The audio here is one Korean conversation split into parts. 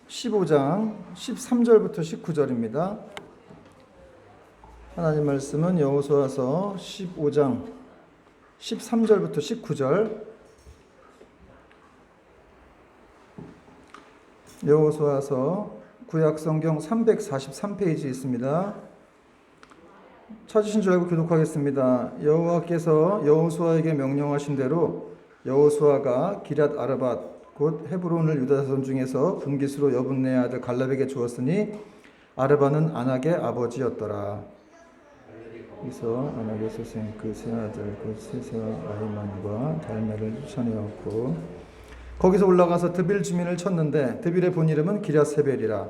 15장 13절부터 19절입니다. 하나님 말씀은 여호수아서 15장 13절부터 19절. 여호수아서 구약 성경 343페이지 있습니다. 찾으신 줄 알고 교독하겠습니다. 여호와께서 여호수아에게 명령하신 대로 여호수아가 기럇 아르밧 곧 헤브론을 유다 자손 중에서 분깃으로 여분네 아들 갈렙에게 주었으니 아르밧은 아낙의 아버지였더라. 그래서 아낙의 소생 그 세 아들 곧 세세와 아히만과 달메를 쫓아내었고 거기서 올라가서 드빌 주민을 쳤는데 드빌의 본 이름은 기럇세벨이라.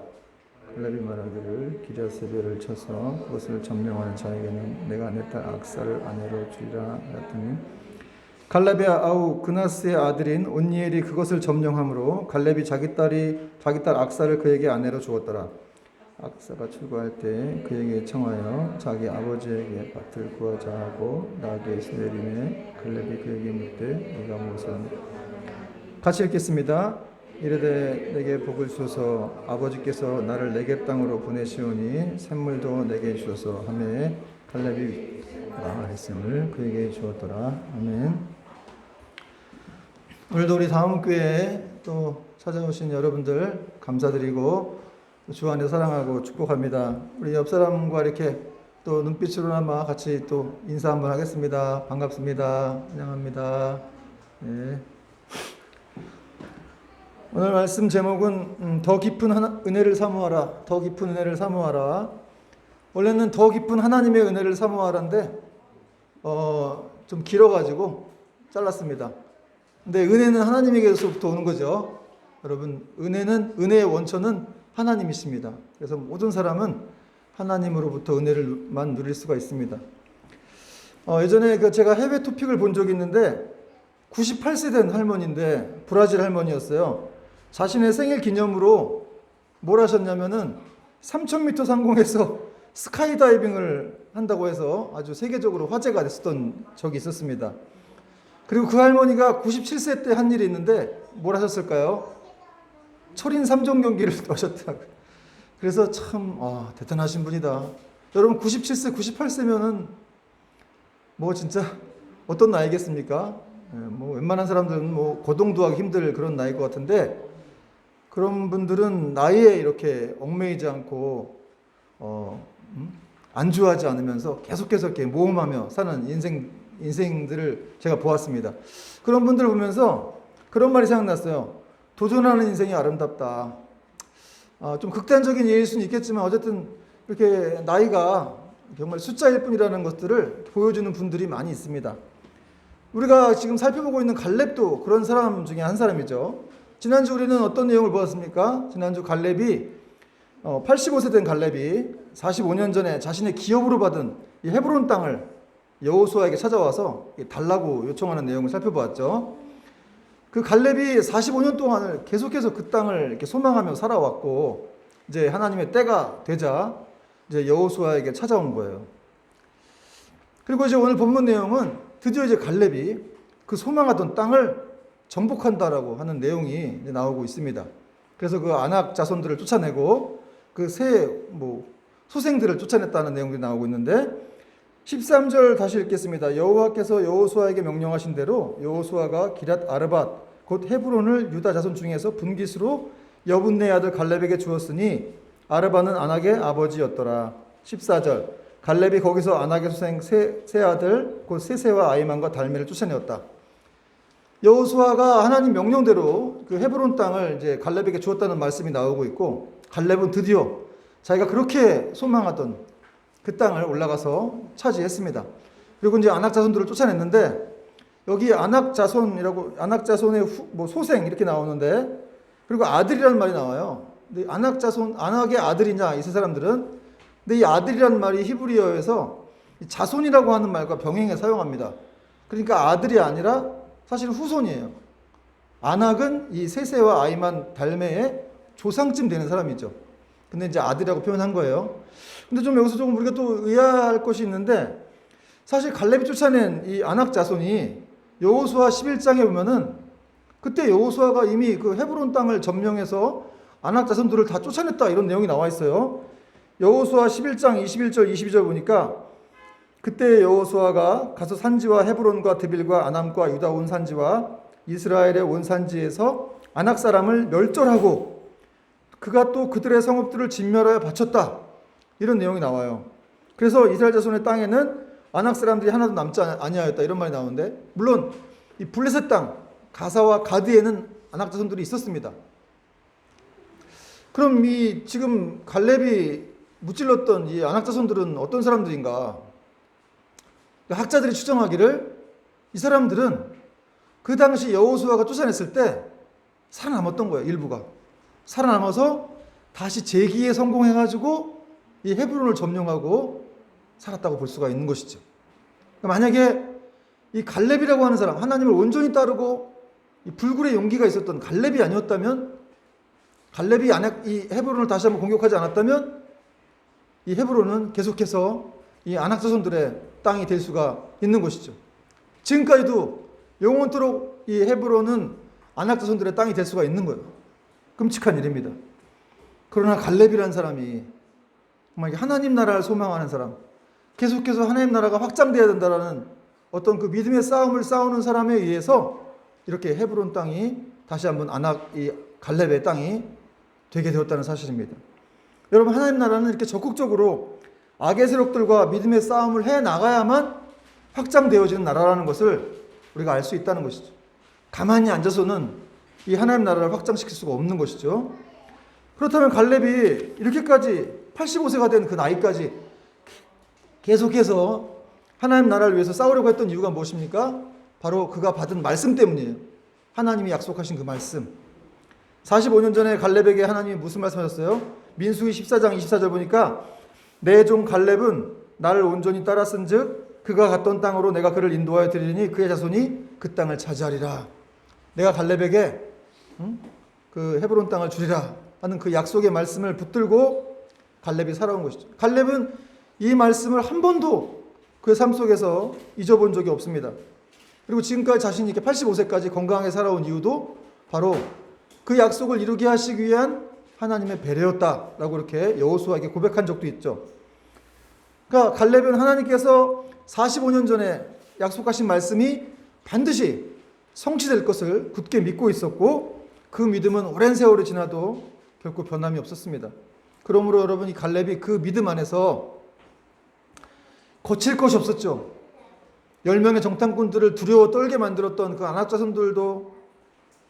갈렙이 말하기를 기럇세벨을 쳐서 그것을 점령하는 자에게는 내가 내 딸 악사를 아내로 주리라 하였더니 갈렙의 아우 그나스의 아들인 온니엘이 그것을 점령함으로 갈렙이 자기 딸 악사를 그에게 아내로 주었더라. 악사가 출가할 때 그에게 청하여 자기 아버지에게 밭을 구하자 하고 나에게 내리매 갈렙이 그에게 묻되 네가 무엇을 같이 읽겠습니다. 이르되 내게 복을 주소서 아버지께서 나를 네겝 땅으로 보내시오니 샘물도 내게 주소서 하매 갈렙이 말했음을 그에게 주었더라. 아멘. 오늘도 우리 다음교회에 또 찾아오신 여러분들 감사드리고 주 안에 사랑하고 축복합니다. 우리 옆 사람과 이렇게 또 눈빛으로나마 같이 또 인사 한번 하겠습니다. 반갑습니다. 환영합니다. 네. 오늘 말씀 제목은 더 깊은 은혜를 사모하라. 더 깊은 은혜를 사모하라. 원래는 더 깊은 하나님의 은혜를 사모하라인데 좀 길어가지고 잘랐습니다. 근데 은혜는 하나님에게서부터 오는 거죠. 여러분, 은혜의 원천은 하나님이십니다. 그래서 모든 사람은 하나님으로부터 은혜를만 누릴 수가 있습니다. 예전에 제가 해외 토픽을 본 적이 있는데 98세 된 할머니인데 브라질 할머니였어요. 자신의 생일 기념으로 뭘 하셨냐면은 3000m 상공에서 스카이다이빙을 한다고 해서 아주 세계적으로 화제가 됐었던 적이 있었습니다. 그리고 그 할머니가 97세 때 한 일이 있는데 뭘 하셨을까요? 철인 3종 경기를 하셨더라고요. 그래서 참 대단하신 분이다. 여러분 97세, 98세면은 뭐 진짜 어떤 나이겠습니까? 뭐 웬만한 사람들은 뭐 거동도 하기 힘들 그런 나이일 것 같은데 그런 분들은 나이에 이렇게 얽매이지 않고 안주하지 않으면서 계속해서 이렇게 모험하며 사는 인생들을 제가 보았습니다. 그런 분들을 보면서 그런 말이 생각났어요. 도전하는 인생이 아름답다. 좀 극단적인 예일 수는 있겠지만 어쨌든 이렇게 나이가 정말 숫자일 뿐이라는 것들을 보여주는 분들이 많이 있습니다. 우리가 지금 살펴보고 있는 갈렙도 그런 사람 중에 한 사람이죠. 지난주 우리는 어떤 내용을 보았습니까? 지난주 갈렙이 85세 된 갈렙이 45년 전에 자신의 기업으로 받은 이 헤브론 땅을 여호수아에게 찾아와서 달라고 요청하는 내용을 살펴보았죠. 그 갈렙이 45년 동안을 계속해서 그 땅을 이렇게 소망하며 살아왔고 이제 하나님의 때가 되자 이제 여호수아에게 찾아온 거예요. 그리고 이제 오늘 본문 내용은 드디어 이제 갈렙이 그 소망하던 땅을 정복한다라고 하는 내용이 이제 나오고 있습니다. 그래서 그 아낙 자손들을 쫓아내고 그 소생들을 쫓아냈다는 내용이 나오고 있는데 13절 다시 읽겠습니다. 여호와께서 여호수아에게 명령하신 대로 여호수아가 기럇 아르밧 곧 헤브론을 유다 자손 중에서 분깃으로 여분네 아들 갈렙에게 주었으니 아르밧은 아낙의 아버지였더라. 14절 갈렙이 거기서 아낙의 소생 세 아들 곧 세세와 아히만과 달메를 쫓아내었다. 여호수아가 하나님 명령대로 그 헤브론 땅을 이제 갈렙에게 주었다는 말씀이 나오고 있고 갈렙은 드디어 자기가 그렇게 소망하던 그 땅을 올라가서 차지했습니다. 그리고 이제 아낙 자손들을 쫓아냈는데 여기 아낙 자손의 소생 이렇게 나오는데 그리고 아들이라는 말이 나와요. 근데 아낙의 아들이냐 이 세 사람들은 근데 이 아들이라는 말이 히브리어에서 자손이라고 하는 말과 병행해 사용합니다. 그러니까 아들이 아니라 사실 후손이에요. 아낙은 이 세세와 아히만 달메의 조상쯤 되는 사람이죠. 근데 이제 아들이라고 표현한 거예요. 근데 좀 여기서 조금 우리가 또 의아할 것이 있는데 사실 갈렙이 쫓아낸 이 아낙 자손이 여호수아 11장에 보면은 그때 여호수아가 이미 그 헤브론 땅을 점령해서 안악 자손들을 다 쫓아냈다 이런 내용이 나와 있어요. 여호수아 11장 21절 22절 보니까 그때 여호수아가 가서 산지와 헤브론과 드빌과 아남과 유다 온 산지와 이스라엘의 온 산지에서 안악 사람을 멸절하고 그가 또 그들의 성읍들을 진멸하여 바쳤다 이런 내용이 나와요. 그래서 이스라엘 자손의 땅에는 안악 사람들이 하나도 남지 아니하였다 이런 말이 나오는데, 물론 이 블레셋 땅 가사와 가드에는 안악 자손들이 있었습니다. 그럼 이 지금 갈렙이 무찔렀던 이 안악 자손들은 어떤 사람들인가? 학자들이 추정하기를 이 사람들은 그 당시 여호수아가 쫓아냈을 때 살아남았던 거예요. 일부가 살아남아서 다시 재기에 성공해가지고 이 헤브론을 점령하고 살았다고 볼 수가 있는 것이죠. 만약에 이 갈렙이라고 하는 사람, 하나님을 온전히 따르고 이 불굴의 용기가 있었던 갈렙이 아니었다면, 갈렙이 이 헤브론을 다시 한번 공격하지 않았다면 이 헤브론은 계속해서 이 안악 자손들의 땅이 될 수가 있는 것이죠. 지금까지도 영원토록 이 헤브론은 안악 자손들의 땅이 될 수가 있는 거예요. 끔찍한 일입니다. 그러나 갈렙이라는 사람이 정말 하나님 나라를 소망하는 사람, 계속해서 하나님 나라가 확장되어야 된다라는 어떤 그 믿음의 싸움을 싸우는 사람에 의해서 이렇게 헤브론 땅이 다시 한번 이 갈렙의 땅이 되게 되었다는 사실입니다. 여러분, 하나님 나라는 이렇게 적극적으로 악의 세력들과 믿음의 싸움을 해 나가야만 확장되어지는 나라라는 것을 우리가 알 수 있다는 것이죠. 가만히 앉아서는 이 하나님 나라를 확장시킬 수가 없는 것이죠. 그렇다면 갈렙이 이렇게까지 85세가 된 그 나이까지 계속해서 하나님 나라를 위해서 싸우려고 했던 이유가 무엇입니까? 바로 그가 받은 말씀 때문이에요. 하나님이 약속하신 그 말씀. 45년 전에 갈렙에게 하나님이 무슨 말씀하셨어요? 민수기 14장 24절 보니까 내 종 갈렙은 나를 온전히 따랐은즉 그가 갔던 땅으로 내가 그를 인도하여 드리니 그의 자손이 그 땅을 차지하리라. 내가 갈렙에게 그 헤브론 땅을 주리라 하는 그 약속의 말씀을 붙들고 갈렙이 살아온 것이죠. 갈렙은 이 말씀을 한 번도 그의 삶 속에서 잊어본 적이 없습니다. 그리고 지금까지 자신이 이렇게 85세까지 건강하게 살아온 이유도 바로 그 약속을 이루게 하시기 위한 하나님의 배려였다라고 이렇게 여호수아에게 고백한 적도 있죠. 그러니까 갈렙은 하나님께서 45년 전에 약속하신 말씀이 반드시 성취될 것을 굳게 믿고 있었고, 그 믿음은 오랜 세월이 지나도 결코 변함이 없었습니다. 그러므로 여러분, 이 갈렙이 그 믿음 안에서 거칠 것이 없었죠. 10명의 정탐꾼들을 두려워 떨게 만들었던 그 안악 자손들도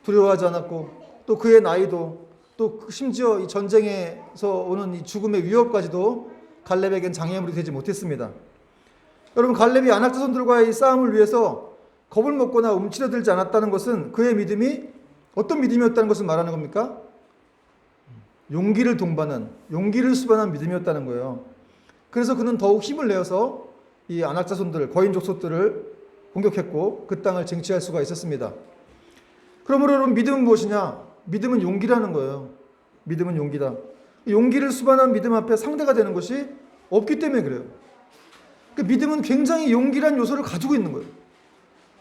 두려워하지 않았고, 또 그의 나이도, 또 심지어 이 전쟁에서 오는 이 죽음의 위협까지도 갈렙에겐 장애물이 되지 못했습니다. 여러분, 갈렙이 안악 자손들과의 이 싸움을 위해서 겁을 먹거나 움츠러들지 않았다는 것은 그의 믿음이 어떤 믿음이었다는 것을 말하는 겁니까? 용기를 동반한, 용기를 수반한 믿음이었다는 거예요. 그래서 그는 더욱 힘을 내어서 이 안악 자손들, 거인 족속들을 공격했고 그 땅을 쟁취할 수가 있었습니다. 그러므로 여러분, 믿음은 무엇이냐? 믿음은 용기라는 거예요. 믿음은 용기다. 용기를 수반한 믿음 앞에 상대가 되는 것이 없기 때문에 그래요. 그 믿음은 굉장히 용기란 요소를 가지고 있는 거예요.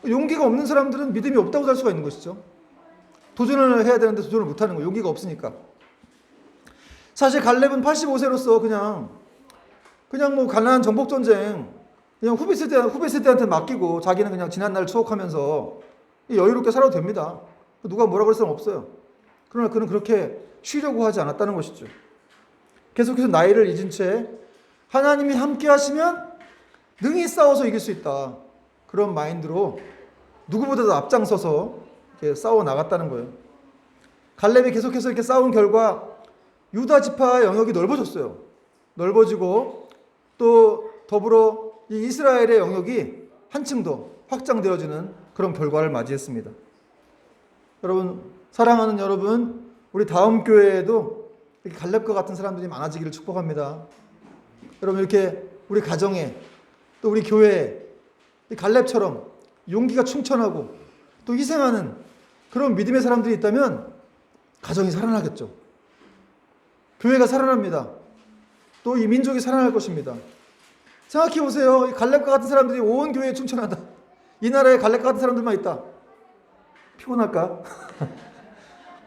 용기가 없는 사람들은 믿음이 없다고 할 수가 있는 것이죠. 도전을 해야 되는데 도전을 못하는 거예요. 용기가 없으니까. 사실 갈렙은 85세로서 그냥 뭐 가나안 정복전쟁 그냥 후배 세대한테 맡기고 자기는 그냥 지난날 추억하면서 여유롭게 살아도 됩니다. 누가 뭐라 그럴 사람 없어요. 그러나 그는 그렇게 쉬려고 하지 않았다는 것이죠. 계속해서 나이를 잊은 채 하나님이 함께 하시면 능히 싸워서 이길 수 있다. 그런 마인드로 누구보다도 앞장서서 이렇게 싸워 나갔다는 거예요. 갈렙이 계속해서 이렇게 싸운 결과 유다 지파의 영역이 넓어졌어요. 넓어지고 또 더불어 이 이스라엘의 영역이 한층 더 확장되어지는 그런 결과를 맞이했습니다. 여러분, 사랑하는 여러분, 우리 다음 교회에도 이렇게 갈렙과 같은 사람들이 많아지기를 축복합니다. 여러분, 이렇게 우리 가정에 또 우리 교회에 갈렙처럼 용기가 충천하고 또 희생하는 그런 믿음의 사람들이 있다면 가정이 살아나겠죠. 교회가 살아납니다. 또 이 민족이 살아날 것입니다. 생각해 보세요. 이 갈렙과 같은 사람들이 온 교회에 충천한다. 이 나라에 갈렙과 같은 사람들만 있다. 피곤할까?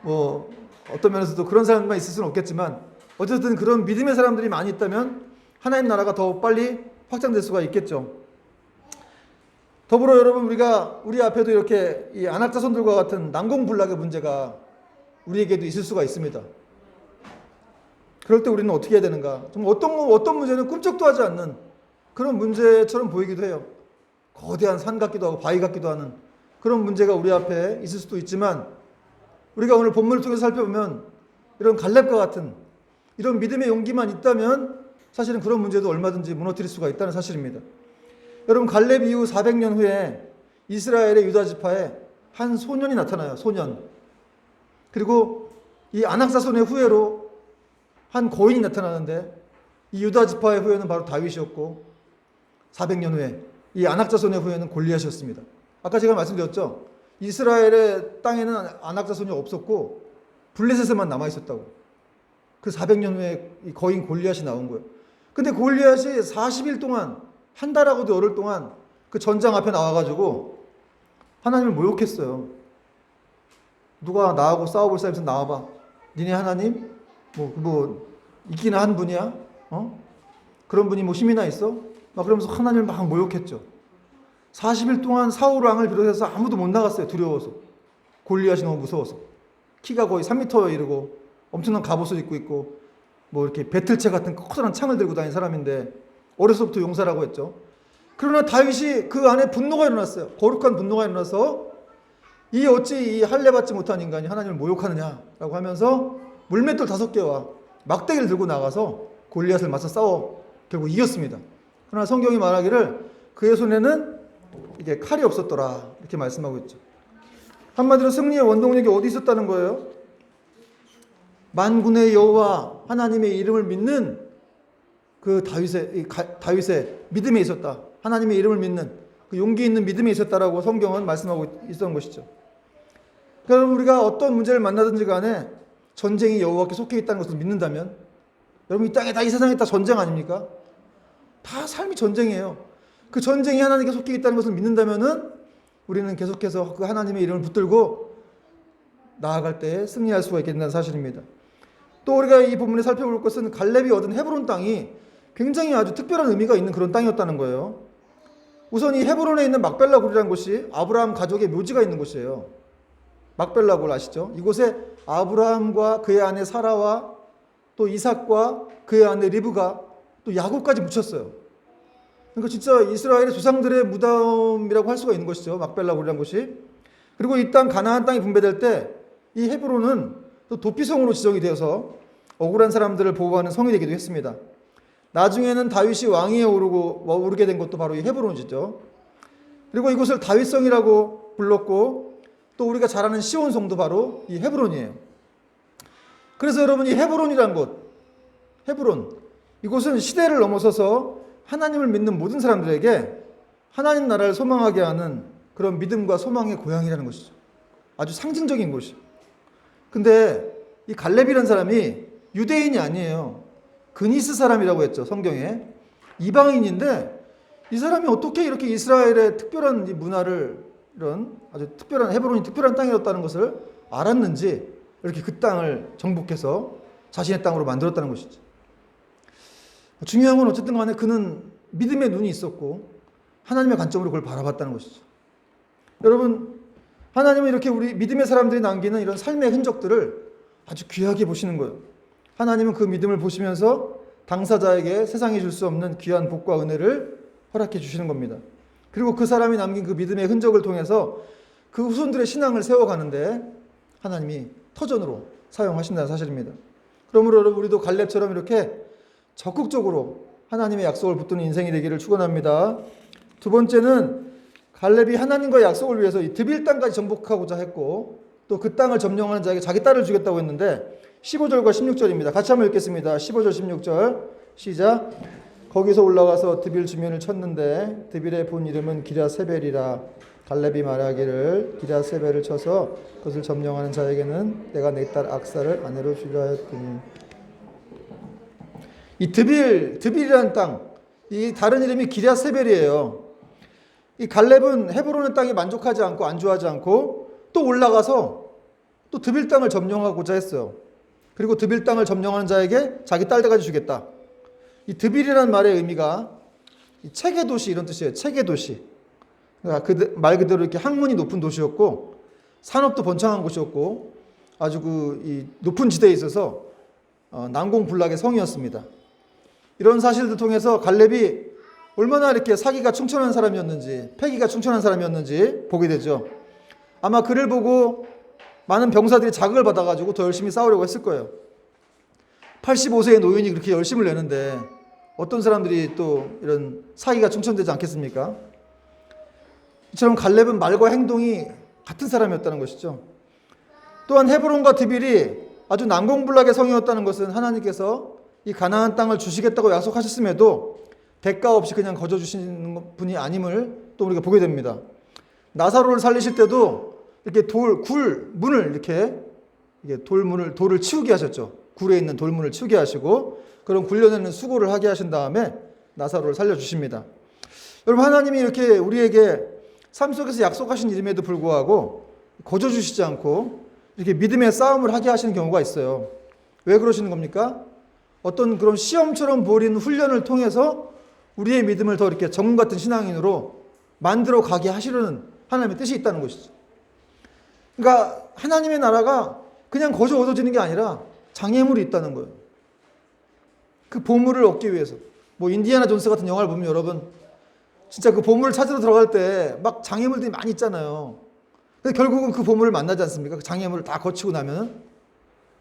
뭐 어떤 면에서도 그런 사람만 있을 수는 없겠지만 어쨌든 그런 믿음의 사람들이 많이 있다면 하나님 나라가 더 빨리 확장될 수가 있겠죠. 더불어 여러분, 우리가 우리 앞에도 이렇게 이 안악자손들과 같은 난공불락의 문제가 우리에게도 있을 수가 있습니다. 그럴 때 우리는 어떻게 해야 되는가? 좀 어떤 문제는 꿈쩍도 하지 않는 그런 문제처럼 보이기도 해요. 거대한 산 같기도 하고 바위 같기도 하는 그런 문제가 우리 앞에 있을 수도 있지만, 우리가 오늘 본문을 통해서 살펴보면 이런 갈렙과 같은 이런 믿음의 용기만 있다면 사실은 그런 문제도 얼마든지 무너뜨릴 수가 있다는 사실입니다. 여러분, 갈렙 이후 400년 후에 이스라엘의 유다 지파에 한 소년이 나타나요. 소년. 그리고 이 안악사손의 후예로 한 거인이 나타나는데, 이 유다 지파의 후예는 바로 다윗이었고 400년 후에 이 안악자손의 후예는 골리앗이었습니다. 아까 제가 말씀드렸죠. 이스라엘의 땅에는 안악자손이 없었고 블레셋에만 남아 있었다고. 그 400년 후에 이 거인 골리앗이 나온 거예요. 근데 골리앗이 40일 동안, 한 달하고도 열흘 동안 그 전장 앞에 나와가지고 하나님을 모욕했어요. 누가 나하고 싸워볼 사람 있으면 나와봐. 니네 하나님 있기는 한 분이야? 그런 분이 힘이나 있어? 막 그러면서 하나님을 막 모욕했죠. 40일 동안 사울 왕을 비롯해서 아무도 못 나갔어요. 두려워서. 골리앗이 너무 무서워서. 키가 거의 3m에 이르고 엄청난 갑옷을 입고 있고 이렇게 배틀체 같은 커다란 창을 들고 다니는 사람인데 어려서부터 용사라고 했죠. 그러나 다윗이 그 안에 분노가 일어났어요. 거룩한 분노가 일어나서 어찌 이 할례 받지 못한 인간이 하나님을 모욕하느냐라고 하면서 물맷돌 5개와 막대기를 들고 나가서 골리앗을 맞서 싸워 결국 이겼습니다. 그러나 성경이 말하기를 그의 손에는 이게 칼이 없었더라 이렇게 말씀하고 있죠. 한마디로 승리의 원동력이 어디 있었다는 거예요? 만군의 여호와 하나님의 이름을 믿는 그 다윗의 믿음에 있었다. 하나님의 이름을 믿는 그 용기 있는 믿음에 있었다라고 성경은 말씀하고 있었던 것이죠. 그러니까 우리가 어떤 문제를 만나든지 간에 전쟁이 여호와께 속해 있다는 것을 믿는다면, 여러분 이 땅에 이 세상에 다 전쟁 아닙니까? 다 삶이 전쟁이에요. 그 전쟁이 하나님께 속해 있다는 것을 믿는다면은 우리는 계속해서 그 하나님의 이름을 붙들고 나아갈 때 승리할 수가 있겠다는 사실입니다. 또 우리가 이 본문에 살펴볼 것은 갈렙이 얻은 헤브론 땅이 굉장히 아주 특별한 의미가 있는 그런 땅이었다는 거예요. 우선 이 헤브론에 있는 막벨라 굴이라는 곳이 아브라함 가족의 묘지가 있는 곳이에요. 막벨라 굴 아시죠? 이곳에 아브라함과 그의 아내 사라와 또 이삭과 그의 아내 리브가 또 야곱까지 묻혔어요. 그러니까 진짜 이스라엘의 조상들의 무덤이라고 할 수가 있는 것이죠. 막벨라 굴이라는 곳이. 그리고 이 땅 가나안 땅이 분배될 때 이 헤브론은 또 도피성으로 지정이 되어서 억울한 사람들을 보호하는 성이 되기도 했습니다. 나중에는 다윗이 왕위에 오르게 된 것도 바로 이 헤브론이죠. 그리고 이곳을 다윗성이라고 불렀고 또 우리가 잘 아는 시온성도 바로 이 헤브론이에요. 그래서 여러분 이 헤브론이란 곳, 헤브론, 이곳은 시대를 넘어서서 하나님을 믿는 모든 사람들에게 하나님 나라를 소망하게 하는 그런 믿음과 소망의 고향이라는 것이죠. 아주 상징적인 곳이죠. 근데 이 갈렙이라는 사람이 유대인이 아니에요. 그니스 사람이라고 했죠. 성경에. 이방인인데 이 사람이 어떻게 이렇게 이스라엘의 특별한 이 문화를, 이런 아주 특별한 헤브론이 특별한 땅이었다는 것을 알았는지 이렇게 그 땅을 정복해서 자신의 땅으로 만들었다는 것이죠. 중요한 건 어쨌든 간에 그는 믿음의 눈이 있었고 하나님의 관점으로 그걸 바라봤다는 것이죠. 여러분, 하나님은 이렇게 우리 믿음의 사람들이 남기는 이런 삶의 흔적들을 아주 귀하게 보시는 거예요. 하나님은 그 믿음을 보시면서 당사자에게 세상이 줄 수 없는 귀한 복과 은혜를 허락해 주시는 겁니다. 그리고 그 사람이 남긴 그 믿음의 흔적을 통해서 그 후손들의 신앙을 세워가는데 하나님이 터전으로 사용하신다는 사실입니다. 그러므로 여러분, 우리도 갈렙처럼 이렇게 적극적으로 하나님의 약속을 붙드는 인생이 되기를 축원합니다. 두 번째는 갈렙이 하나님과의 약속을 위해서 이 드빌 땅까지 정복하고자 했고 또 그 땅을 점령하는 자에게 자기 딸을 주겠다고 했는데 15절과 16절입니다. 같이 한번 읽겠습니다. 15절 16절 시작. 거기서 올라가서 드빌 주면을 쳤는데 드빌의 본 이름은 기랴세벨이라. 갈렙이 말하기를 기랴세벨을 쳐서 그것을 점령하는 자에게는 내가 내 딸 악사를 아내로 주려 하였더니. 이 드빌이라는 땅, 이 다른 이름이 기랴세벨이에요. 이 갈렙은 헤브론의 땅에 만족하지 않고 안주하지 않고 또 올라가서 또 드빌 땅을 점령하고자 했어요. 그리고 드빌 땅을 점령하는 자에게 자기 딸들까지 주겠다. 이 드빌이라는 말의 의미가 체계 도시 이런 뜻이에요. 체계 도시. 그러니까 그 말 그대로 이렇게 학문이 높은 도시였고 산업도 번창한 곳이었고 아주 이 높은 지대에 있어서 난공불락의 성이었습니다. 이런 사실들 통해서 갈렙이 얼마나 이렇게 사기가 충천한 사람이었는지, 패기가 충천한 사람이었는지 보게 되죠. 아마 그를 보고 많은 병사들이 자극을 받아가지고 더 열심히 싸우려고 했을 거예요. 85세의 노인이 그렇게 열심을 내는데 어떤 사람들이 또 이런 사기가 충천되지 않겠습니까? 이처럼 갈렙은 말과 행동이 같은 사람이었다는 것이죠. 또한 헤브론과 드빌이 아주 난공불락의 성이었다는 것은 하나님께서 이 가나안 땅을 주시겠다고 약속하셨음에도 대가 없이 그냥 거저 주시는 분이 아님을 또 우리가 보게 됩니다. 나사로를 살리실 때도 이렇게 문을 이렇게 돌을 치우게 하셨죠. 굴에 있는 돌문을 치우게 하시고 그런 굴려내는 수고를 하게 하신 다음에 나사로를 살려주십니다. 여러분, 하나님이 이렇게 우리에게 삶 속에서 약속하신 일임에도 불구하고 거저 주시지 않고 이렇게 믿음의 싸움을 하게 하시는 경우가 있어요. 왜 그러시는 겁니까? 어떤 그런 시험처럼 보이는 훈련을 통해서 우리의 믿음을 더 이렇게 정금 같은 신앙인으로 만들어 가게 하시려는 하나님의 뜻이 있다는 것이죠. 그러니까 하나님의 나라가 그냥 거저 얻어지는 게 아니라 장애물이 있다는 거예요. 그 보물을 얻기 위해서. 뭐 인디아나 존스 같은 영화를 보면 여러분 진짜 그 보물을 찾으러 들어갈 때 막 장애물들이 많이 있잖아요. 근데 결국은 그 보물을 만나지 않습니까? 그 장애물을 다 거치고 나면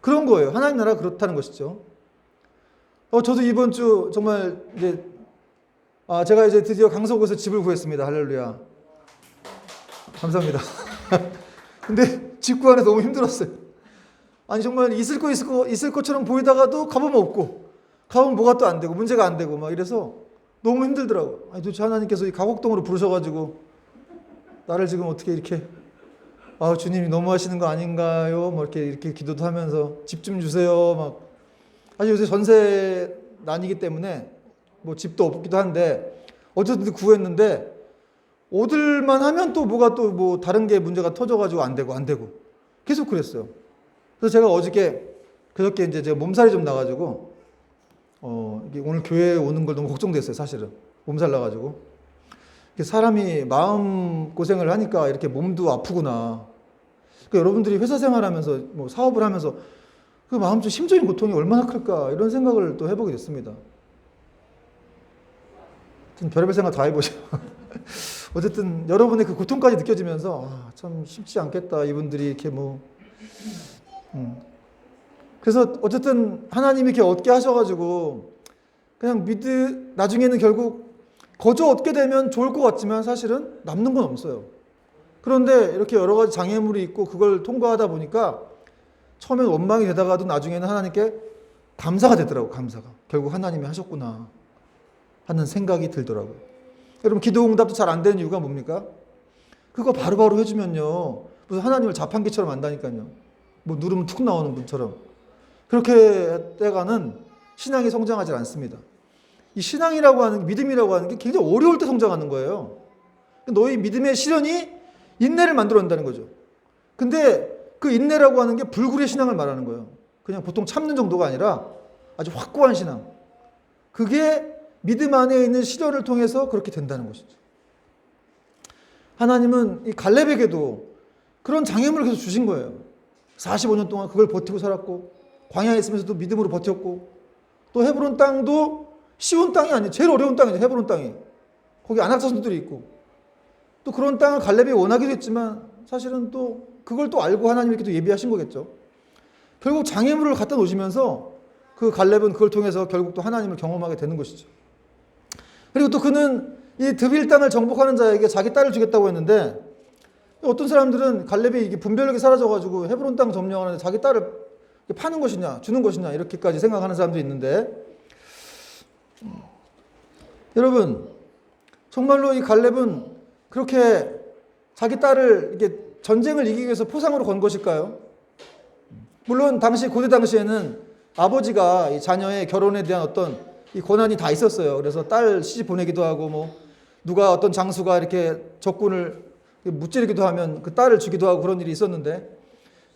그런 거예요. 하나님 나라가 그렇다는 것이죠. 저도 이번 주 정말 이제 제가 이제 드디어 강서구에서 집을 구했습니다. 할렐루야. 감사합니다. 근데 집 구하는 게 너무 힘들었어요. 아니 정말 있을 것처럼 보이다가도 가보면 없고 가보면 뭐가 또 안 되고 문제가 안 되고 막 이래서 너무 힘들더라고. 아니 도대체 하나님께서 이 가곡동으로 부르셔가지고 나를 지금 어떻게 이렇게 주님이 너무 하시는 거 아닌가요? 뭐 이렇게 기도도 하면서 집 좀 주세요. 막 사실 요새 전세 난이기 때문에 뭐 집도 없기도 한데 어쨌든 구했는데 얻을만 하면 또 뭐가 또 뭐 다른 게 문제가 터져가지고 안 되고 계속 그랬어요. 그래서 제가 그저께 이제 제가 몸살이 좀 나가지고 이게 오늘 교회에 오는 걸 너무 걱정됐어요. 사실은 몸살 나가지고 사람이 마음 고생을 하니까 이렇게 몸도 아프구나. 그러니까 여러분들이 회사 생활하면서 뭐 사업을 하면서 그 마음속 심적인 고통이 얼마나 클까 이런 생각을 또 해보게 됐습니다. 별의별 생각 다 해보죠. 어쨌든 여러분의 그 고통까지 느껴지면서 참 쉽지 않겠다 이분들이 이렇게 그래서 어쨌든 하나님이 이렇게 얻게 하셔가지고 그냥 나중에는 결국 거저 얻게 되면 좋을 것 같지만 사실은 남는 건 없어요. 그런데 이렇게 여러 가지 장애물이 있고 그걸 통과하다 보니까 처음엔 원망이 되다가도 나중에는 하나님께 감사가 되더라고요. 감사가. 결국 하나님이 하셨구나 하는 생각이 들더라고요. 여러분 기도 응답도 잘 안 되는 이유가 뭡니까? 그거 바로바로 해주면요. 무슨 하나님을 자판기처럼 안다니까요. 뭐 누르면 툭 나오는 분처럼. 그렇게 때가는 신앙이 성장하지 않습니다. 이 신앙이라고 하는 믿음이라고 하는 게 굉장히 어려울 때 성장하는 거예요. 너희 믿음의 시련이 인내를 만들어낸다는 거죠. 근데 그 인내라고 하는 게 불굴의 신앙을 말하는 거예요. 그냥 보통 참는 정도가 아니라 아주 확고한 신앙. 그게 믿음 안에 있는 시련을 통해서 그렇게 된다는 것이죠. 하나님은 이 갈렙에게도 그런 장애물을 계속 주신 거예요. 45년 동안 그걸 버티고 살았고 광야에 있으면서도 믿음으로 버텼고 또 헤브론 땅도 쉬운 땅이 아니에요. 제일 어려운 땅이죠. 헤브론 땅이. 거기 아낙 자손들이 있고 또 그런 땅을 갈렙이 원하기도 했지만 사실은 또 그걸 또 알고 하나님이 이렇게 또 예비하신 거겠죠. 결국 장애물을 갖다 놓으시면서 그 갈렙은 그걸 통해서 결국 또 하나님을 경험하게 되는 것이죠. 그리고 또 그는 이 드빌 땅을 정복하는 자에게 자기 딸을 주겠다고 했는데 어떤 사람들은 갈렙이 이게 분별력이 사라져가지고 헤브론 땅 점령하는데 자기 딸을 파는 것이냐 주는 것이냐 이렇게까지 생각하는 사람도 있는데 여러분 정말로 이 갈렙은 그렇게 자기 딸을 이렇게 전쟁을 이기기 위해서 포상으로 건 것일까요? 물론 고대 당시에는 아버지가 이 자녀의 결혼에 대한 어떤 이 권한이 다 있었어요. 그래서 딸 시집 보내기도 하고 뭐 누가 어떤 장수가 이렇게 적군을 무찌르기도 하면 그 딸을 주기도 하고 그런 일이 있었는데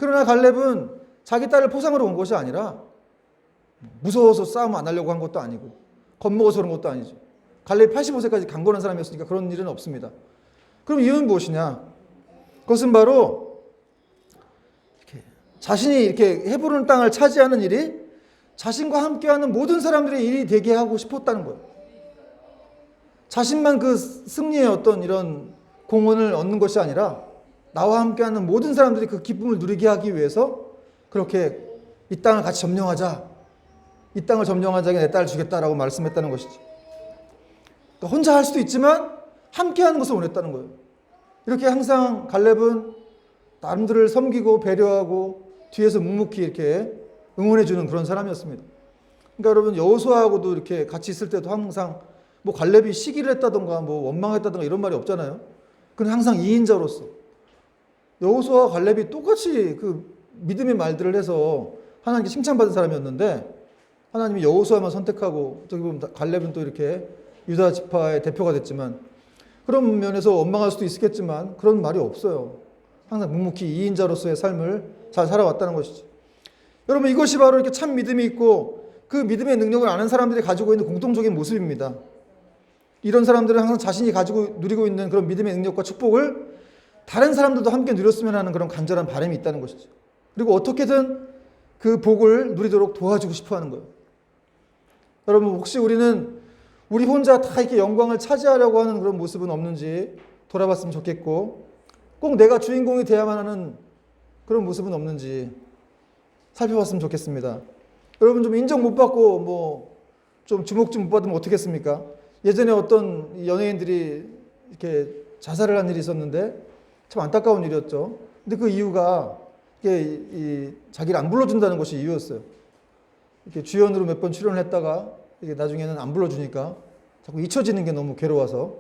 그러나 갈렙은 자기 딸을 포상으로 온 것이 아니라 무서워서 싸움 안 하려고 한 것도 아니고 겁먹어서 그런 것도 아니죠. 갈렙이 85세까지 강건한 사람이었으니까 그런 일은 없습니다. 그럼 이유는 무엇이냐? 그것은 바로 자신이 이렇게 헤브론 땅을 차지하는 일이 자신과 함께하는 모든 사람들의 일이 되게 하고 싶었다는 거예요. 자신만 그 승리의 어떤 이런 공헌을 얻는 것이 아니라 나와 함께하는 모든 사람들이 그 기쁨을 누리게 하기 위해서 그렇게 이 땅을 같이 점령하자. 이 땅을 점령하자니 내 딸을 주겠다라고 말씀했다는 것이죠. 그러니까 혼자 할 수도 있지만 함께하는 것을 원했다는 거예요. 이렇게 항상 갈렙은 남들을 섬기고 배려하고 뒤에서 묵묵히 이렇게 응원해주는 그런 사람이었습니다. 그러니까 여러분 여호수아하고도 이렇게 같이 있을 때도 항상 뭐 갈렙이 시기를 했다던가 뭐 원망했다던가 이런 말이 없잖아요. 그는 항상 2인자로서 여호수아와 갈렙이 똑같이 그 믿음의 말들을 해서 하나님께 칭찬받은 사람이었는데 하나님이 여호수아만 선택하고 어떻게 보면 갈렙은 또 이렇게 유다 지파의 대표가 됐지만 그런 면에서 원망할 수도 있겠지만 그런 말이 없어요. 항상 묵묵히 2인자로서의 삶을 잘 살아왔다는 것이죠. 여러분 이것이 바로 이렇게 참 믿음이 있고 그 믿음의 능력을 아는 사람들이 가지고 있는 공통적인 모습입니다. 이런 사람들은 항상 자신이 가지고 누리고 있는 그런 믿음의 능력과 축복을 다른 사람들도 함께 누렸으면 하는 그런 간절한 바람이 있다는 것이죠. 그리고 어떻게든 그 복을 누리도록 도와주고 싶어 하는 거예요. 여러분 혹시 우리는 우리 혼자 다 이렇게 영광을 차지하려고 하는 그런 모습은 없는지 돌아봤으면 좋겠고 꼭 내가 주인공이 돼야만 하는 그런 모습은 없는지 살펴봤으면 좋겠습니다. 여러분 좀 인정 못 받고 뭐 좀 주목 좀 못 받으면 어떻겠습니까? 예전에 어떤 연예인들이 이렇게 자살을 한 일이 있었는데 참 안타까운 일이었죠. 근데 그 이유가 이게 자기를 안 불러준다는 것이 이유였어요. 이렇게 주연으로 몇 번 출연을 했다가 이게 나중에는 안 불러주니까 자꾸 잊혀지는 게 너무 괴로워서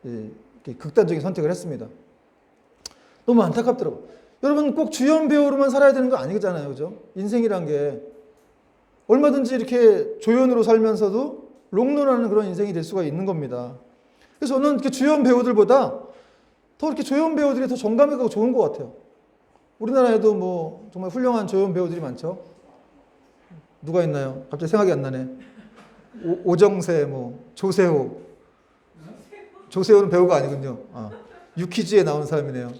이렇게 극단적인 선택을 했습니다. 너무 안타깝더라고요. 여러분 꼭 주연 배우로만 살아야 되는 거 아니잖아요. 그죠? 인생이란 게 얼마든지 이렇게 조연으로 살면서도 롱런하는 그런 인생이 될 수가 있는 겁니다. 그래서 저는 이렇게 주연 배우들보다 더 이렇게 조연 배우들이 더 정감 있고 좋은 것 같아요. 우리나라에도 뭐 정말 훌륭한 조연 배우들이 많죠. 누가 있나요? 갑자기 생각이 안 나네. 오정세, 뭐 조세호. 조세호는 배우가 아니군요. 유퀴즈에 나오는 사람이네요.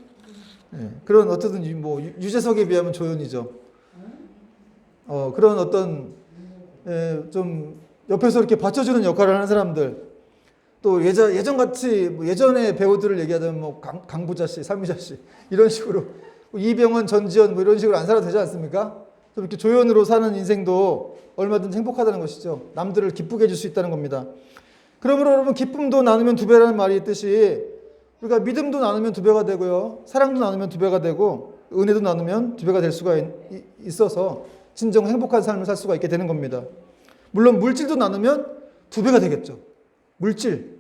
네, 그런 어쨌든 뭐 유재석에 비하면 조연이죠. 그런 어떤 좀 옆에서 이렇게 받쳐주는 역할을 하는 사람들. 또 예전같이 뭐 예전의 배우들을 얘기하자면 뭐 강부자 씨, 삼미자 씨 이런 식으로 이병헌, 전지현 뭐 이런 식으로 안 살아도 되지 않습니까? 좀 이렇게 조연으로 사는 인생도 얼마든지 행복하다는 것이죠. 남들을 기쁘게 해줄 수 있다는 겁니다. 그러므로 여러분 기쁨도 나누면 두 배라는 말이 있듯이 우리가 믿음도 나누면 두 배가 되고요. 사랑도 나누면 두 배가 되고 은혜도 나누면 두 배가 될 수가 있어서 진정 행복한 삶을 살 수가 있게 되는 겁니다. 물론 물질도 나누면 두 배가 되겠죠. 물질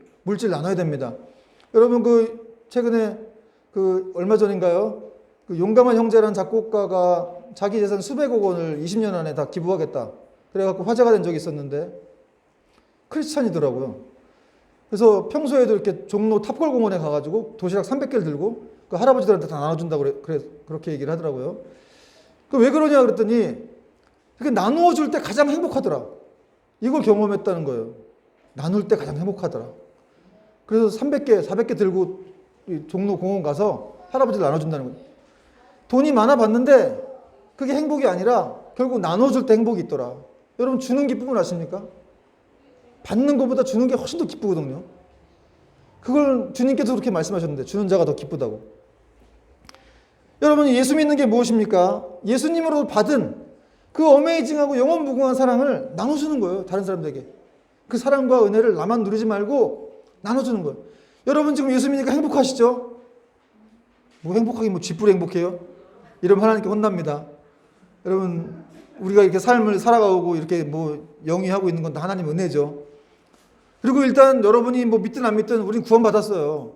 나눠야 됩니다. 여러분 최근에 얼마 전인가요? 용감한 형제라는 작곡가가 자기 재산 수백억 원을 20년 안에 다 기부하겠다. 그래갖고 화제가 된 적이 있었는데 크리스찬이더라고요. 그래서 평소에도 이렇게 종로 탑골공원에 가가지고 도시락 300개를 들고 그 할아버지들한테 다 나눠준다고 그렇게 얘기를 하더라고요. 왜 그러냐 그랬더니 그렇게 나누어 줄 때 가장 행복하더라. 이걸 경험했다는 거예요. 나눌 때 가장 행복하더라. 그래서 300개, 400개 들고 종로 공원 가서 할아버지들 나눠준다는 거예요. 돈이 많아 봤는데 그게 행복이 아니라 결국 나눠줄 때 행복이 있더라. 여러분 주는 기쁨을 아십니까? 받는 것보다 주는 게 훨씬 더 기쁘거든요. 그걸 주님께서 그렇게 말씀하셨는데 주는 자가 더 기쁘다고. 여러분 예수 믿는 게 무엇입니까? 예수님으로 받은 그 어메이징하고 영원무궁한 사랑을 나눠주는 거예요. 다른 사람들에게. 그 사랑과 은혜를 나만 누리지 말고 나눠주는 거예요. 여러분 지금 예수 믿으니까 행복하시죠? 뭐 행복하기 뭐 쥐뿔 행복해요? 이러면 하나님께 혼납니다. 여러분 우리가 이렇게 삶을 살아가고 이렇게 뭐 영위하고 있는 건 다 하나님 은혜죠. 그리고 일단 여러분이 뭐 믿든 안 믿든 우린 구원받았어요.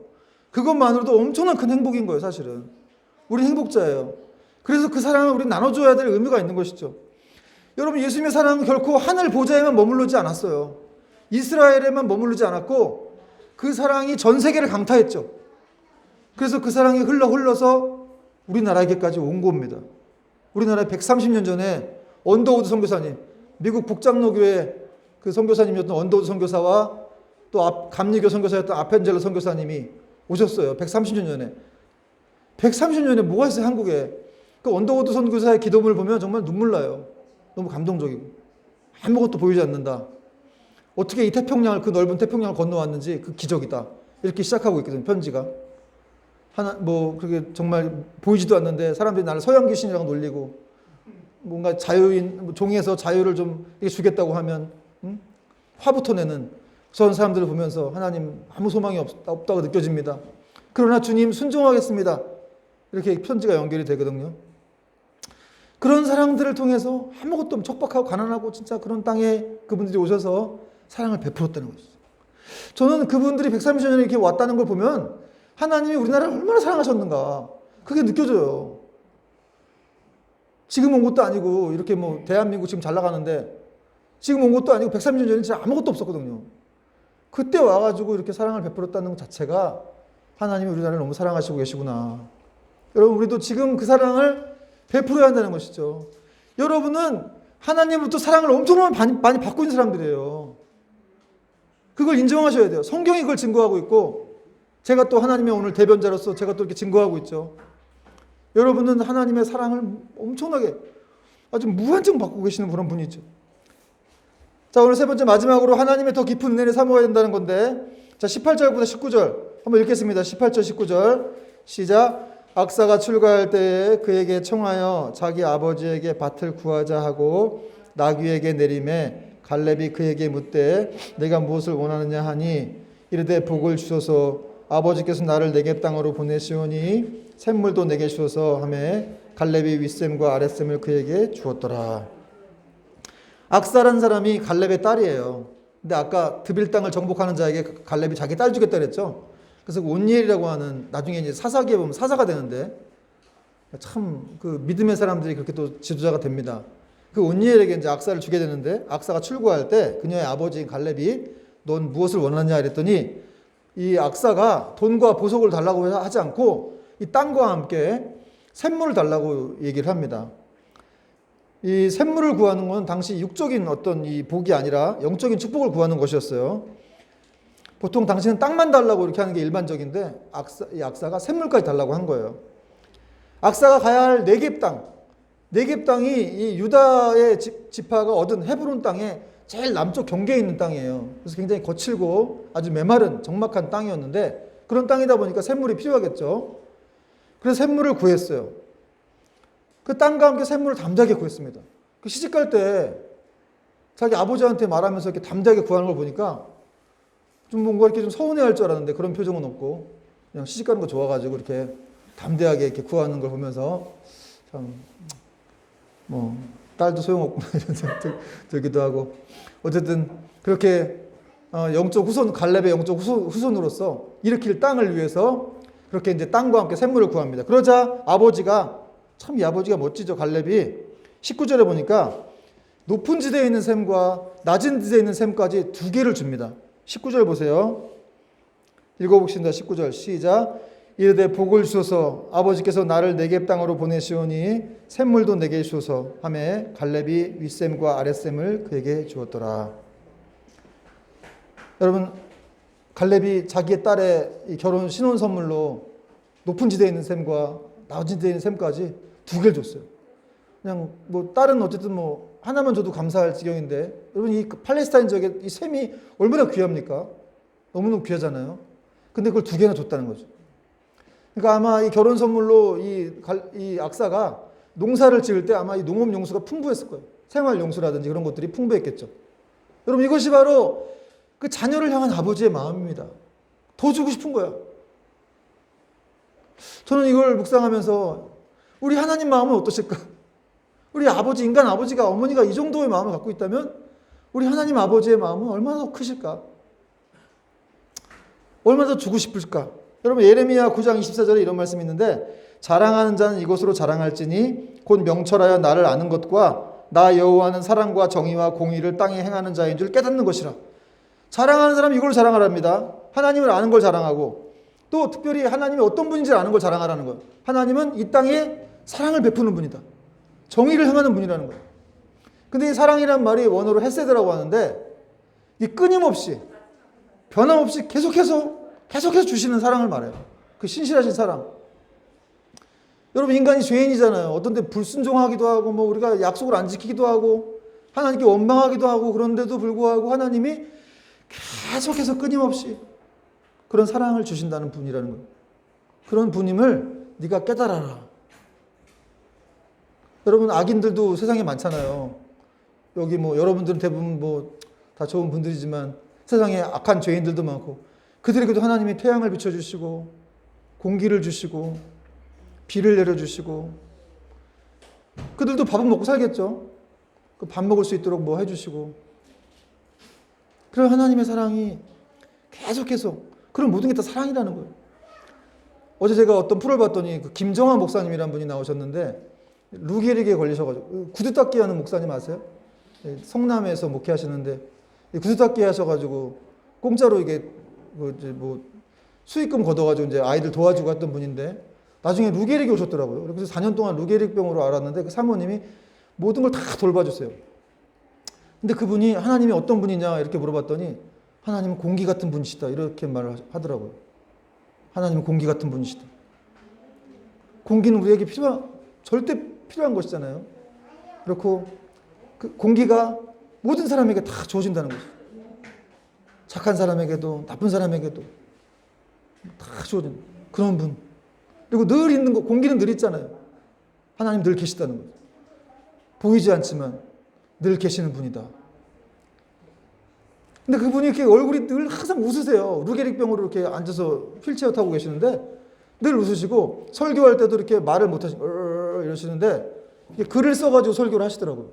그것만으로도 엄청난 큰 행복인 거예요. 사실은 우린 행복자예요. 그래서 그 사랑을 우린 나눠줘야 될 의미가 있는 것이죠. 여러분 예수님의 사랑은 결코 하늘 보좌에만 머무르지 않았어요. 이스라엘에만 머무르지 않았고 그 사랑이 전 세계를 강타했죠. 그래서 그 사랑이 흘러서 우리나라에게까지 온 겁니다. 우리나라에 130년 전에 언더우드 선교사님, 미국 북장로교회 그 선교사님이었던 언더우드 선교사와 또 감리교 선교사였던 아펜젤러 선교사님이 오셨어요. 130년 전에. 130년 전에 뭐가 있어요, 한국에. 그 언더우드 선교사의 기도문을 보면 정말 눈물 나요. 너무 감동적이고. 아무것도 보이지 않는다. 어떻게 이 태평양을, 그 넓은 태평양을 건너왔는지 그 기적이다. 이렇게 시작하고 있거든요, 편지가. 그게 정말 보이지도 않는데 사람들이 나를 서양 귀신이라고 놀리고, 뭔가 종에서 자유를 좀 주겠다고 하면, 화부터 내는 그런 사람들을 보면서 하나님 아무 소망이 없다고 느껴집니다. 그러나 주님 순종하겠습니다. 이렇게 편지가 연결이 되거든요. 그런 사람들을 통해서 아무것도 척박하고 가난하고 진짜 그런 땅에 그분들이 오셔서 사랑을 베풀었다는 거죠. 저는 그분들이 130년 전에 이렇게 왔다는 걸 보면 하나님이 우리나라를 얼마나 사랑하셨는가 그게 느껴져요. 지금 온 것도 아니고 이렇게 대한민국 지금 잘 나가는데 지금 온 것도 아니고 130년 전에 진짜 아무것도 없었거든요. 그때 와가지고 이렇게 사랑을 베풀었다는 것 자체가 하나님이 우리나라를 너무 사랑하시고 계시구나. 여러분, 우리도 지금 그 사랑을 베풀어야 한다는 것이죠. 여러분은 하나님으로부터 사랑을 엄청 많이 받고 있는 사람들이에요. 그걸 인정하셔야 돼요. 성경이 그걸 증거하고 있고, 제가 또 하나님의 오늘 대변자로서 제가 또 이렇게 증거하고 있죠. 여러분은 하나님의 사랑을 엄청나게 아주 무한정 받고 계시는 그런 분이죠. 자, 오늘 세 번째 마지막으로 하나님의 더 깊은 은혜를 사모해야 된다는 건데, 자, 18절부터 19절 한번 읽겠습니다. 18절 19절 시작. 악사가 출가할 때에 그에게 청하여 자기 아버지에게 밭을 구하자 하고 나귀에게 내리매 갈렙이 그에게 묻되 내가 무엇을 원하느냐 하니 이르되 복을 주소서 아버지께서 나를 내게 땅으로 보내시오니 샘물도 내게 주소서 하매 갈렙이 윗샘과 아랫샘을 그에게 주었더라. 악사라는 사람이 갈렙의 딸이에요. 근데 아까 드빌 땅을 정복하는 자에게 갈렙이 자기 딸 주겠다 그랬죠. 그래서 온니엘이라고 하는 나중에 이제 사사기에 보면 사사가 되는데 참 그 믿음의 사람들이 그렇게 또 지도자가 됩니다. 그 온니엘에게 이제 악사를 주게 되는데 악사가 출고할 때 그녀의 아버지인 갈렙이 넌 무엇을 원하냐 이랬더니 이 악사가 돈과 보석을 달라고 하지 않고 이 땅과 함께 샘물을 달라고 얘기를 합니다. 이 샘물을 구하는 건 당시 육적인 어떤 이 복이 아니라 영적인 축복을 구하는 것이었어요. 보통 당신은 땅만 달라고 이렇게 하는 게 일반적인데 이 악사가 샘물까지 달라고 한 거예요. 악사가 가야 할 네겝 땅, 네겝 땅이 이 유다의 지파가 얻은 헤브론 땅에 제일 남쪽 경계에 있는 땅이에요. 그래서 굉장히 거칠고 아주 메마른 적막한 땅이었는데 그런 땅이다 보니까 샘물이 필요하겠죠. 그래서 샘물을 구했어요. 그 땅과 함께 샘물을 담대하게 구했습니다. 그 시집갈 때 자기 아버지한테 말하면서 이렇게 담대하게 구하는 걸 보니까 좀 뭔가 이렇게 좀 서운해할 줄 알았는데 그런 표정은 없고 그냥 시집가는 거 좋아가지고 이렇게 담대하게 이렇게 구하는 걸 보면서 참 딸도 소용없구나 이런 생각 들기도 하고 어쨌든 그렇게 영적 후손 갈렙의 영적 후손으로서 일으킬 땅을 위해서 그렇게 이제 땅과 함께 샘물을 구합니다. 그러자 아버지가 참 이 아버지가 멋지죠. 갈렙이 19절에 보니까 높은 지대에 있는 샘과 낮은 지대에 있는 샘까지 두 개를 줍니다. 19절 보세요. 읽어보겠습니다. 19절 시작. 이르되 복을 주소서 아버지께서 나를 네겝 땅으로 보내시오니 샘물도 내게 주소서 하매 갈렙이 윗샘과 아랫샘을 그에게 주었더라. 여러분, 갈렙이 자기의 딸의 결혼 신혼 선물로 높은 지대에 있는 샘과 낮은 지대에 있는 샘까지 두 개를 줬어요. 그냥 딸은 어쨌든 하나만 줘도 감사할 지경인데 여러분 이 팔레스타인 지역에 이 샘이 얼마나 귀합니까? 너무너무 귀하잖아요. 근데 그걸 두 개나 줬다는 거죠. 그러니까 아마 이 결혼 선물로 이 악사가 농사를 지을 때 아마 이 농업 용수가 풍부했을 거예요. 생활 용수라든지 그런 것들이 풍부했겠죠. 여러분 이것이 바로 그 자녀를 향한 아버지의 마음입니다. 더 주고 싶은 거야. 저는 이걸 묵상하면서 우리 하나님 마음은 어떠실까? 우리 아버지, 인간 아버지가, 어머니가 이 정도의 마음을 갖고 있다면 우리 하나님 아버지의 마음은 얼마나 더 크실까? 얼마나 더 주고 싶을까? 여러분 예레미야 9장 24절에 이런 말씀이 있는데 자랑하는 자는 이것으로 자랑할지니 곧 명철하여 나를 아는 것과 나 여호와는 사랑과 정의와 공의를 땅에 행하는 자인 줄 깨닫는 것이라. 자랑하는 사람이 이걸 자랑하랍니다. 하나님을 아는 걸 자랑하고 또 특별히 하나님이 어떤 분인지 아는 걸 자랑하라는 거예요. 하나님은 이 땅에 사랑을 베푸는 분이다. 정의를 행하는 분이라는 거예요. 근데 이 사랑이란 말이 원어로 헤세드라고 하는데 이 끊임없이 변함없이 계속해서 주시는 사랑을 말해요. 그 신실하신 사랑. 여러분 인간이 죄인이잖아요. 어떤 때 불순종하기도 하고 뭐 우리가 약속을 안 지키기도 하고 하나님께 원망하기도 하고 그런데도 불구하고 하나님이 계속해서 끊임없이 그런 사랑을 주신다는 분이라는 거예요. 그런 분임을 네가 깨달아라. 여러분 악인들도 세상에 많잖아요. 여기 뭐 여러분들은 대부분 뭐 다 좋은 분들이지만 세상에 악한 죄인들도 많고 그들에게도 하나님이 태양을 비춰주시고 공기를 주시고 비를 내려주시고 그들도 밥은 먹고 살겠죠. 그 밥 먹을 수 있도록 뭐 해주시고 그런 하나님의 사랑이 계속해서 그런 모든 게 다 사랑이라는 거예요. 어제 제가 어떤 프로를 봤더니 그 김정환 목사님이라는 분이 나오셨는데 루게릭에 걸리셔가지고 구두 닦기 하는 목사님 아세요? 성남에서 목회하시는데 구두 닦기 하셔가지고 공짜로 이게 뭐 수익금 걷어가지고 이제 아이들 도와주고 했던 분인데 나중에 루게릭이 오셨더라고요. 그래서 4년 동안 루게릭 병으로 알았는데 그 사모님이 모든 걸 다 돌봐주세요. 근데 그분이 하나님이 어떤 분이냐 이렇게 물어봤더니 하나님은 공기 같은 분이시다 이렇게 말을 하더라고요. 하나님은 공기 같은 분이시다. 공기는 우리에게 절대 필요한 것이잖아요. 그렇고 그 공기가 모든 사람에게 다 주어진다는 거죠. 착한 사람에게도 나쁜 사람에게도 다 주어진 그런 분. 그리고 늘 있는 거, 공기는 늘 있잖아요. 하나님 늘 계시다는 거죠. 보이지 않지만 늘 계시는 분이다. 근데 그분이 이렇게 얼굴이 늘 항상 웃으세요. 루게릭병으로 이렇게 앉아서 휠체어 타고 계시는데 늘 웃으시고 설교할 때도 이렇게 말을 못하시고 이러시는데 글을 써가지고 설교를 하시더라고요.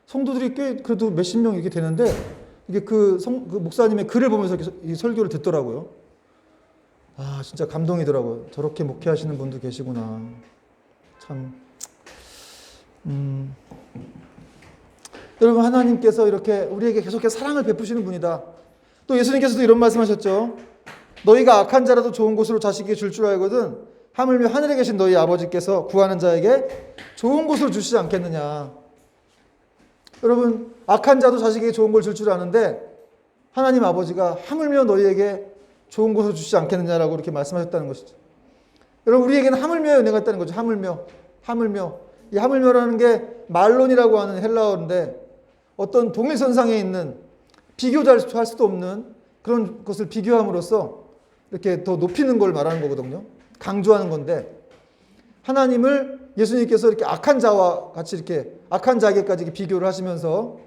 성도들이 꽤 그래도 몇십 명 이렇게 되는데 이게 그 목사님의 글을 보면서 이렇게 이 설교를 듣더라고요. 아 진짜 감동이더라고요. 저렇게 목회하시는 분도 계시구나. 참. 여러분 하나님께서 이렇게 우리에게 계속해서 사랑을 베푸시는 분이다. 또 예수님께서도 이런 말씀하셨죠. 너희가 악한 자라도 좋은 곳으로 자식에게 줄 줄 알거든 하물며 하늘에 계신 너희 아버지께서 구하는 자에게 좋은 곳으로 주시지 않겠느냐. 여러분 악한 자도 자식에게 좋은 걸 줄 줄 아는데 하나님 아버지가 하물며 너희에게 좋은 곳으로 주시지 않겠느냐라고 이렇게 말씀하셨다는 것이죠. 여러분 우리에게는 하물며 은혜가 있다는 거죠. 하물며. 이 하물며라는 게 말론이라고 하는 헬라어인데 어떤 동일선상에 있는 비교할 수도 없는 그런 것을 비교함으로써 이렇게 더 높이는 걸 말하는 거거든요. 강조하는 건데 하나님을 예수님께서 이렇게 악한 자와 같이 이렇게 악한 자에게까지 이렇게 비교를 하시면서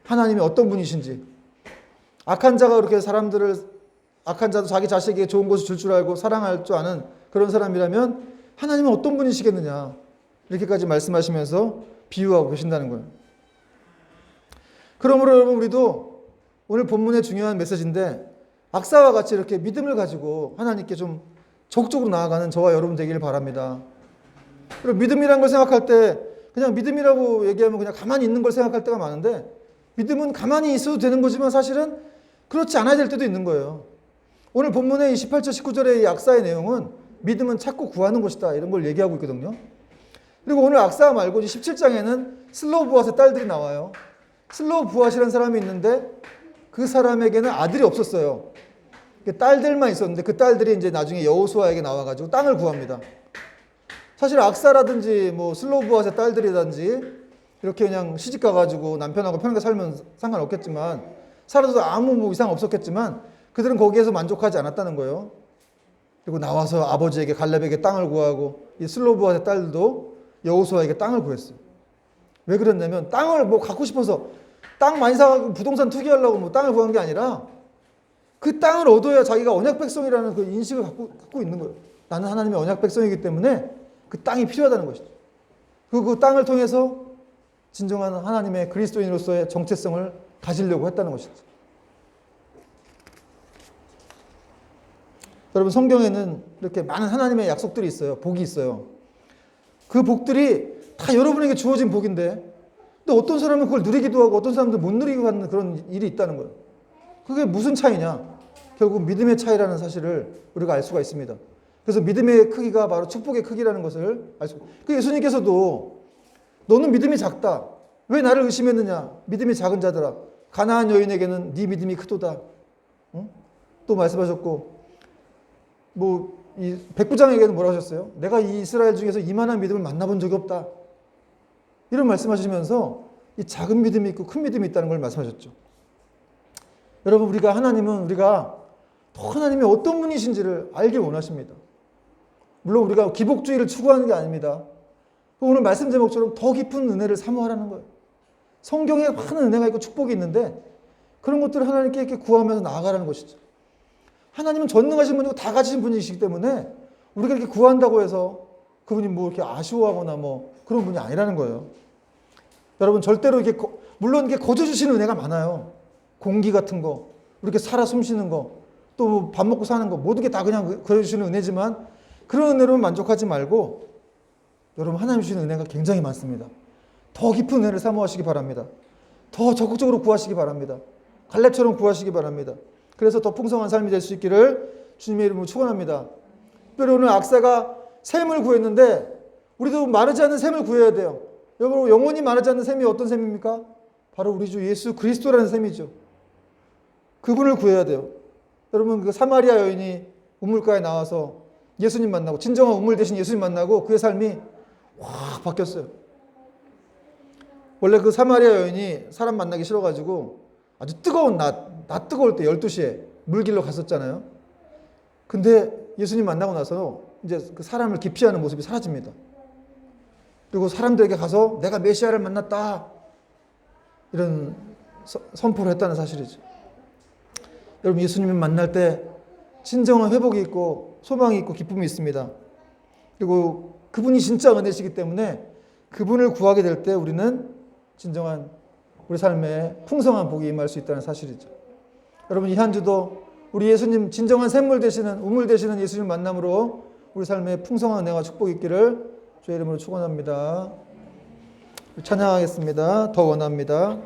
하나님이 어떤 분이신지 악한 자가 그렇게 악한 자도 자기 자식에게 좋은 것을 줄 줄 알고 사랑할 줄 아는 그런 사람이라면 하나님은 어떤 분이시겠느냐 이렇게까지 말씀하시면서 비유하고 계신다는 거예요. 그러므로 여러분 우리도 오늘 본문의 중요한 메시지인데 악사와 같이 이렇게 믿음을 가지고 하나님께 좀 적극적으로 나아가는 저와 여러분 되기를 바랍니다. 그리고 믿음이란 걸 생각할 때 그냥 믿음이라고 얘기하면 그냥 가만히 있는 걸 생각할 때가 많은데 믿음은 가만히 있어도 되는 거지만 사실은 그렇지 않아야 될 때도 있는 거예요. 오늘 본문의 18절 19절의 이 악사의 내용은 믿음은 찾고 구하는 것이다 이런 걸 얘기하고 있거든요. 그리고 오늘 악사 말고 17장에는 슬로우부앗의 딸들이 나와요. 슬로우부앗이라는 사람이 있는데 그 사람에게는 아들이 없었어요. 딸들만 있었는데 그 딸들이 이제 나중에 여호수아에게 나와가지고 땅을 구합니다. 사실 악사라든지 뭐 슬로우부앗의 딸들이라든지 이렇게 그냥 시집 가가지고 남편하고 편하게 살면 상관없겠지만 살아도 아무 뭐 이상 없었겠지만 그들은 거기에서 만족하지 않았다는 거예요. 그리고 나와서 아버지에게 갈렙에게 땅을 구하고 이 슬로우부앗의 딸들도 여호수아에게 땅을 구했어요. 왜 그랬냐면 땅을 뭐 갖고 싶어서 땅 많이 사가지고 부동산 투기하려고 뭐 땅을 구한 게 아니라 그 땅을 얻어야 자기가 언약 백성이라는 그 인식을 갖고 있는 거예요. 나는 하나님의 언약 백성이기 때문에 그 땅이 필요하다는 것이죠. 그리고 그 땅을 통해서 진정한 하나님의 그리스도인으로서의 정체성을 가지려고 했다는 것이죠. 여러분 성경에는 이렇게 많은 하나님의 약속들이 있어요. 복이 있어요. 그 복들이 다 여러분에게 주어진 복인데 근데 어떤 사람은 그걸 누리기도 하고 어떤 사람들은 못 누리고 하는 그런 일이 있다는 거예요. 그게 무슨 차이냐? 결국 믿음의 차이라는 사실을 우리가 알 수가 있습니다. 그래서 믿음의 크기가 바로 축복의 크기라는 것을 알 수 있습니다. 그 예수님께서도 너는 믿음이 작다. 왜 나를 의심했느냐? 믿음이 작은 자들아. 가나안 여인에게는 네 믿음이 크도다. 응? 또 말씀하셨고, 이 백부장에게는 뭐라 하셨어요? 내가 이 이스라엘 중에서 이만한 믿음을 만나본 적이 없다. 이런 말씀하시면서 이 작은 믿음이 있고 큰 믿음이 있다는 걸 말씀하셨죠. 여러분, 우리가 더 하나님이 어떤 분이신지를 알길 원하십니다. 물론 우리가 기복주의를 추구하는 게 아닙니다. 오늘 말씀 제목처럼 더 깊은 은혜를 사모하라는 거예요. 성경에 많은 은혜가 있고 축복이 있는데 그런 것들을 하나님께 이렇게 구하면서 나아가라는 것이죠. 하나님은 전능하신 분이고 다 가지신 분이시기 때문에 우리가 이렇게 구한다고 해서 그분이 이렇게 아쉬워하거나 그런 분이 아니라는 거예요. 여러분, 절대로 물론 이렇게 거저 주시는 은혜가 많아요. 공기 같은 거, 이렇게 살아 숨 쉬는 거, 또 밥 먹고 사는 거, 모든 게 다 그냥 그려주시는 은혜지만 그런 은혜로만 만족하지 말고 여러분, 하나님 주시는 은혜가 굉장히 많습니다. 더 깊은 은혜를 사모하시기 바랍니다. 더 적극적으로 구하시기 바랍니다. 갈렙처럼 구하시기 바랍니다. 그래서 더 풍성한 삶이 될 수 있기를 주님의 이름으로 축원합니다. 특별히 오늘 악사가 샘을 구했는데 우리도 마르지 않는 샘을 구해야 돼요. 여러분, 영원히 마르지 않는 샘이 어떤 샘입니까? 바로 우리 주 예수 그리스도라는 샘이죠. 그분을 구해야 돼요. 여러분, 그 사마리아 여인이 우물가에 나와서 예수님 만나고, 진정한 우물 대신 예수님 만나고 그의 삶이 확 바뀌었어요. 원래 그 사마리아 여인이 사람 만나기 싫어가지고 아주 뜨거운 낮 뜨거울 때 12시에 물길로 갔었잖아요. 근데 예수님 만나고 나서 이제 그 사람을 기피하는 모습이 사라집니다. 그리고 사람들에게 가서 내가 메시아를 만났다, 이런 선포를 했다는 사실이죠. 여러분, 예수님을 만날 때 진정한 회복이 있고 소망이 있고 기쁨이 있습니다. 그리고 그분이 진짜 은혜시기 때문에 그분을 구하게 될 때 우리는 진정한 우리 삶에 풍성한 복이 임할 수 있다는 사실이죠. 여러분, 이 한 주도 우리 예수님, 진정한 샘물 되시는, 우물 되시는 예수님 만남으로 우리 삶에 풍성한 은혜와 축복이 있기를 주의 이름으로 축원합니다. 찬양하겠습니다. 더 원합니다.